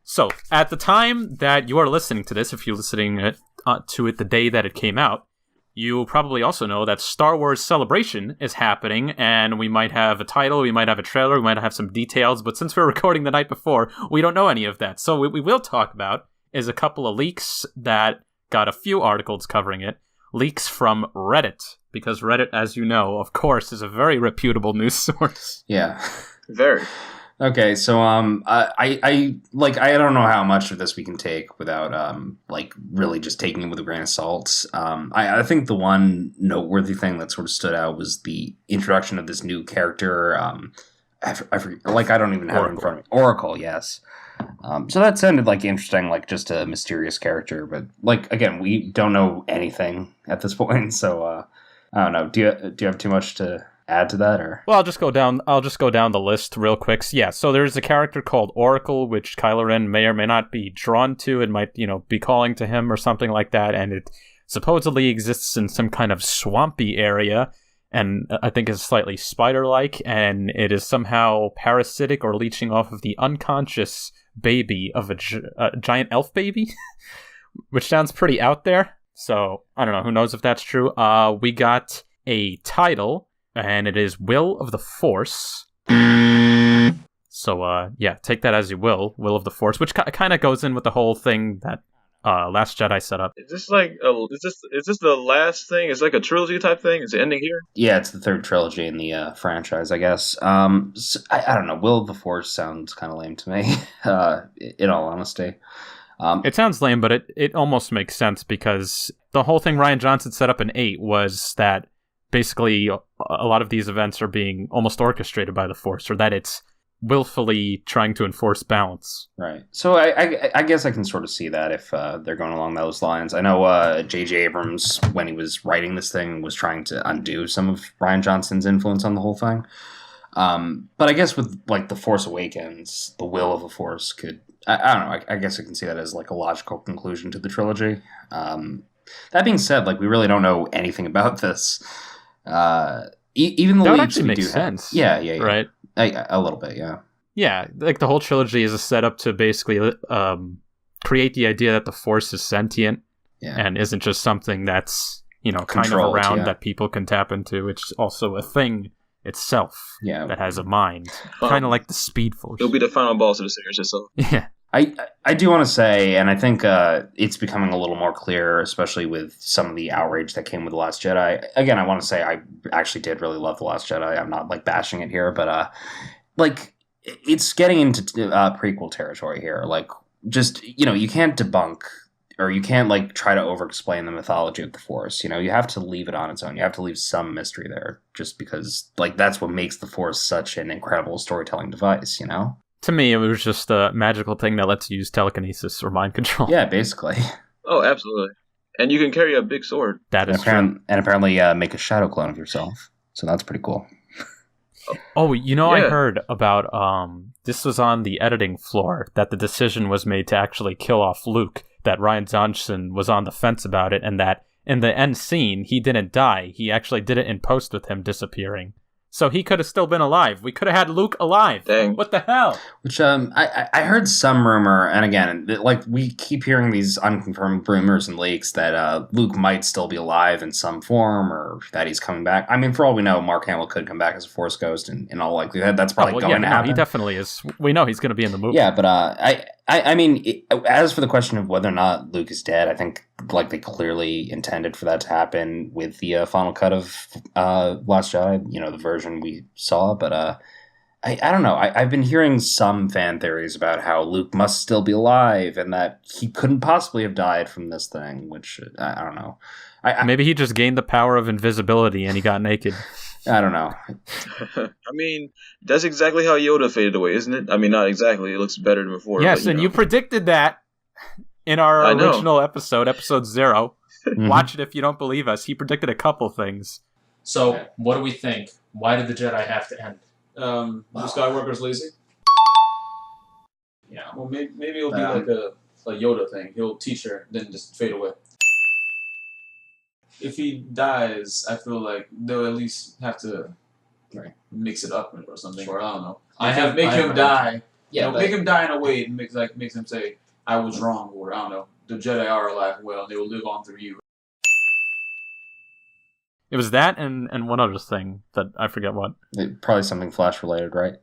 So, at the time that you are listening to this, if you're listening to it the day that it came out, you probably also know that Star Wars Celebration is happening, and we might have a title, we might have a trailer, we might have some details, but since we're recording the night before, we don't know any of that. So what we will talk about is a couple of leaks that got a few articles covering it. Leaks from Reddit, because Reddit, as you know, of course, is a very reputable news source. Yeah. Very. Okay, so I don't know how much of this we can take without really just taking it with a grain of salt. I think the one noteworthy thing that sort of stood out was the introduction of this new character. I don't even have it in front of me. Oracle, yes. So that sounded interesting, just a mysterious character, but again, we don't know anything at this point. So I don't know. Do you have too much to add to that, or? Well, I'll just go down the list real quick. Yeah, so there's a character called Oracle, which Kylo Ren may or may not be drawn to, and might, be calling to him or something like that, and it supposedly exists in some kind of swampy area, and I think is slightly spider-like, and it is somehow parasitic or leeching off of the unconscious baby of a giant elf baby, which sounds pretty out there, so I don't know, who knows if that's true. We got a title, and it is Will of the Force. So, take that as you will. Will of the Force, which kind of goes in with the whole thing that Last Jedi set up. Is this is this the last thing? It's like a trilogy type thing? Is it ending here? Yeah, it's the third trilogy in the franchise, I guess. So, I don't know. Will of the Force sounds kind of lame to me, in all honesty. It sounds lame, but it almost makes sense, because the whole thing Rian Johnson set up in 8 was that basically a lot of these events are being almost orchestrated by the Force, or that it's willfully trying to enforce balance. Right. So I guess I can sort of see that if they're going along those lines. I know J.J. Abrams, when he was writing this thing, was trying to undo some of Rian Johnson's influence on the whole thing. But I guess with The Force Awakens, the will of the Force could... I don't know. I guess I can see that as a logical conclusion to the trilogy. That being said, we really don't know anything about this. Even the that leaks actually we makes do sense. Have, yeah, right. A little bit, yeah. Yeah, the whole trilogy is a setup to basically create the idea that the Force is sentient, and isn't just something that's kind of around that people can tap into. It's also a thing itself that has a mind, kind of like the Speed Force. It'll be the final boss of the series itself. Yeah. I do want to say, and I think it's becoming a little more clear, especially with some of the outrage that came with The Last Jedi. Again, I want to say I actually did really love The Last Jedi. I'm not bashing it here, but it's getting into prequel territory here. Just, you can't debunk, or you can't try to over-explain the mythology of the Force. You have to leave it on its own. You have to leave some mystery there, just because that's what makes the Force such an incredible storytelling device, To me, it was just a magical thing that lets you use telekinesis or mind control. Yeah, basically. Oh, absolutely. And you can carry a big sword. That is true. And apparently make a shadow clone of yourself. So that's pretty cool. Oh, I heard about, this was on the editing floor, that the decision was made to actually kill off Luke, that Rian Johnson was on the fence about it, and that in the end scene, he didn't die. He actually did it in post with him disappearing. So he could have still been alive. We could have had Luke alive. Dang. What the hell? Which I heard some rumor, and again, we keep hearing these unconfirmed rumors and leaks that Luke might still be alive in some form, or that he's coming back. I mean, for all we know, Mark Hamill could come back as a Force ghost, and in all likelihood, that's probably going to happen. He definitely is. We know he's going to be in the movie. Yeah, but I mean, as for the question of whether or not Luke is dead, I think they clearly intended for that to happen with the final cut of Last Jedi, the version we saw. But I don't know. I've been hearing some fan theories about how Luke must still be alive and that he couldn't possibly have died from this thing, which I don't know. Maybe he just gained the power of invisibility and he got naked. I don't know. I mean, that's exactly how Yoda faded away, isn't it? I mean, not exactly. It looks better than before. Yes, but, you predicted that in our original episode 0. Mm-hmm. Watch it if you don't believe us. He predicted a couple things. So, what do we think? Why did the Jedi have to end? Skywalker's lazy. Yeah. Well, maybe it'll be like a Yoda thing. He'll teach her, then just fade away. If he dies, I feel like they'll at least have to Right. mix it up or something, Sure. or I don't know. I Make him die. Yeah, Make him die in a way that makes him say, "I was wrong," or I don't know. The Jedi are alive and well, and they will live on through you. It was that and one other thing that I forget what. probably something Flash related, right?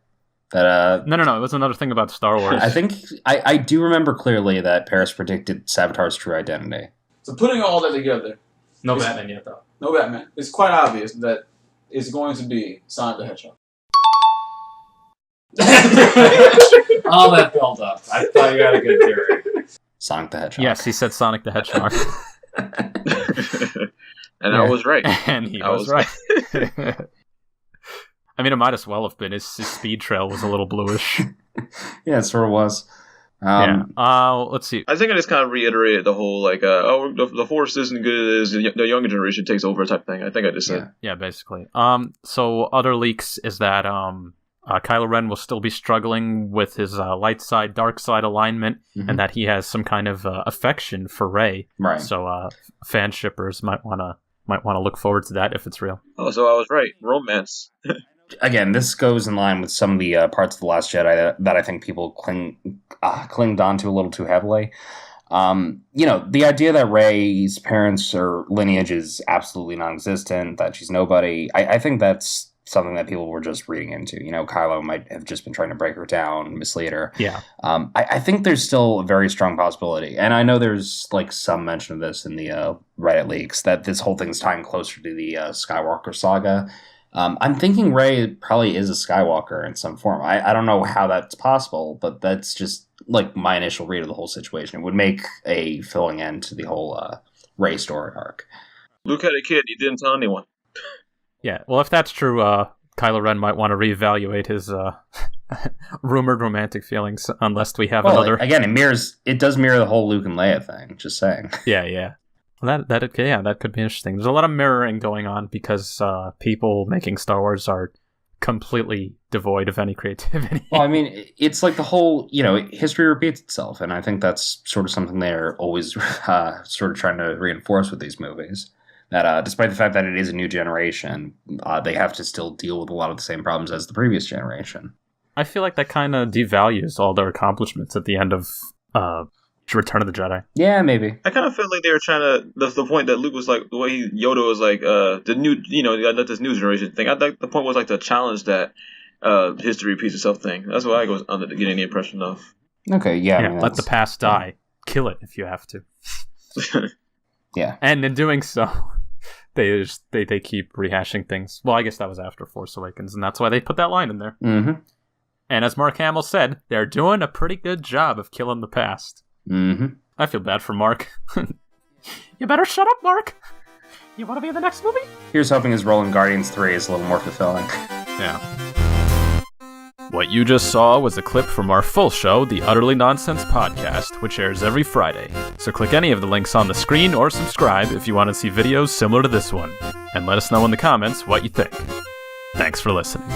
That No. It was another thing about Star Wars. I think I do remember clearly that Paris predicted Savitar's true identity. So putting all that together, No It's- Batman yet, though. no Batman. It's quite obvious that it's going to be Sonic the Hedgehog. All that build up. I thought you had a good theory. Sonic the Hedgehog. Yes, he said Sonic the Hedgehog, And I was right. and he I was was- right. I mean, it might as well have been. His speed trail was a little bluish. Yeah, it sort of was. Yeah. Let's see. I think I just kind of reiterated the whole like, the Force isn't good as the younger generation takes over type thing. I think I just said. Yeah, basically. So other leaks is that Kylo Ren will still be struggling with his light side, dark side alignment, Mhm. and that he has some kind of affection for Rey. Right. So fan shippers might wanna look forward to that if it's real. Oh, so I was right. Romance. Again, this goes in line with some of the parts of The Last Jedi that I think people clinged onto a little too heavily. The idea that Rey's parents or lineage is absolutely non-existent, that she's nobody, I think that's something that people were just reading into. Kylo might have just been trying to break her down, mislead her. Yeah. I think there's still a very strong possibility, and I know there's like some mention of this in the Reddit leaks, that this whole thing's tying closer to the Skywalker saga. I'm thinking Rey probably is a Skywalker in some form. I don't know how that's possible, but that's just like my initial read of the whole situation. It would make a filling end to the whole Rey story arc. Luke had a kid. He didn't tell anyone. Yeah. Well, if that's true, Kylo Ren might want to reevaluate his rumored romantic feelings, unless we have another. Again, it does mirror the whole Luke and Leia thing. Just saying. Yeah. Well, that could be interesting. There's a lot of mirroring going on because people making Star Wars are completely devoid of any creativity. Well, I mean, it's like the whole, history repeats itself, and I think that's sort of something they're always sort of trying to reinforce with these movies. That despite the fact that it is a new generation, they have to still deal with a lot of the same problems as the previous generation. I feel like that kind of devalues all their accomplishments at the end of Return of the Jedi. Yeah, maybe. I kind of felt like they were trying to. The point that Luke was like, the way Yoda was like, the new, not this new generation thing. I think the point was like to challenge that history repeats itself thing. That's what I was under getting the impression of. Okay, yeah. I mean, Let the past die. Kill it if you have to. Yeah. And in doing so, they keep rehashing things. Well, I guess that was after Force Awakens, and that's why they put that line in there. Mm-hmm. And as Mark Hamill said, they're doing a pretty good job of killing the past. Mm-hmm. I feel bad for Mark. You better shut up, Mark. You want to be in the next movie? Here's hoping his role in Guardians 3 is a little more fulfilling. Yeah. What you just saw was a clip from our full show, the Utterly Nonsense Podcast, which airs every Friday. So click any of the links on the screen or subscribe if you want to see videos similar to this one. And let us know in the comments what you think. Thanks for listening.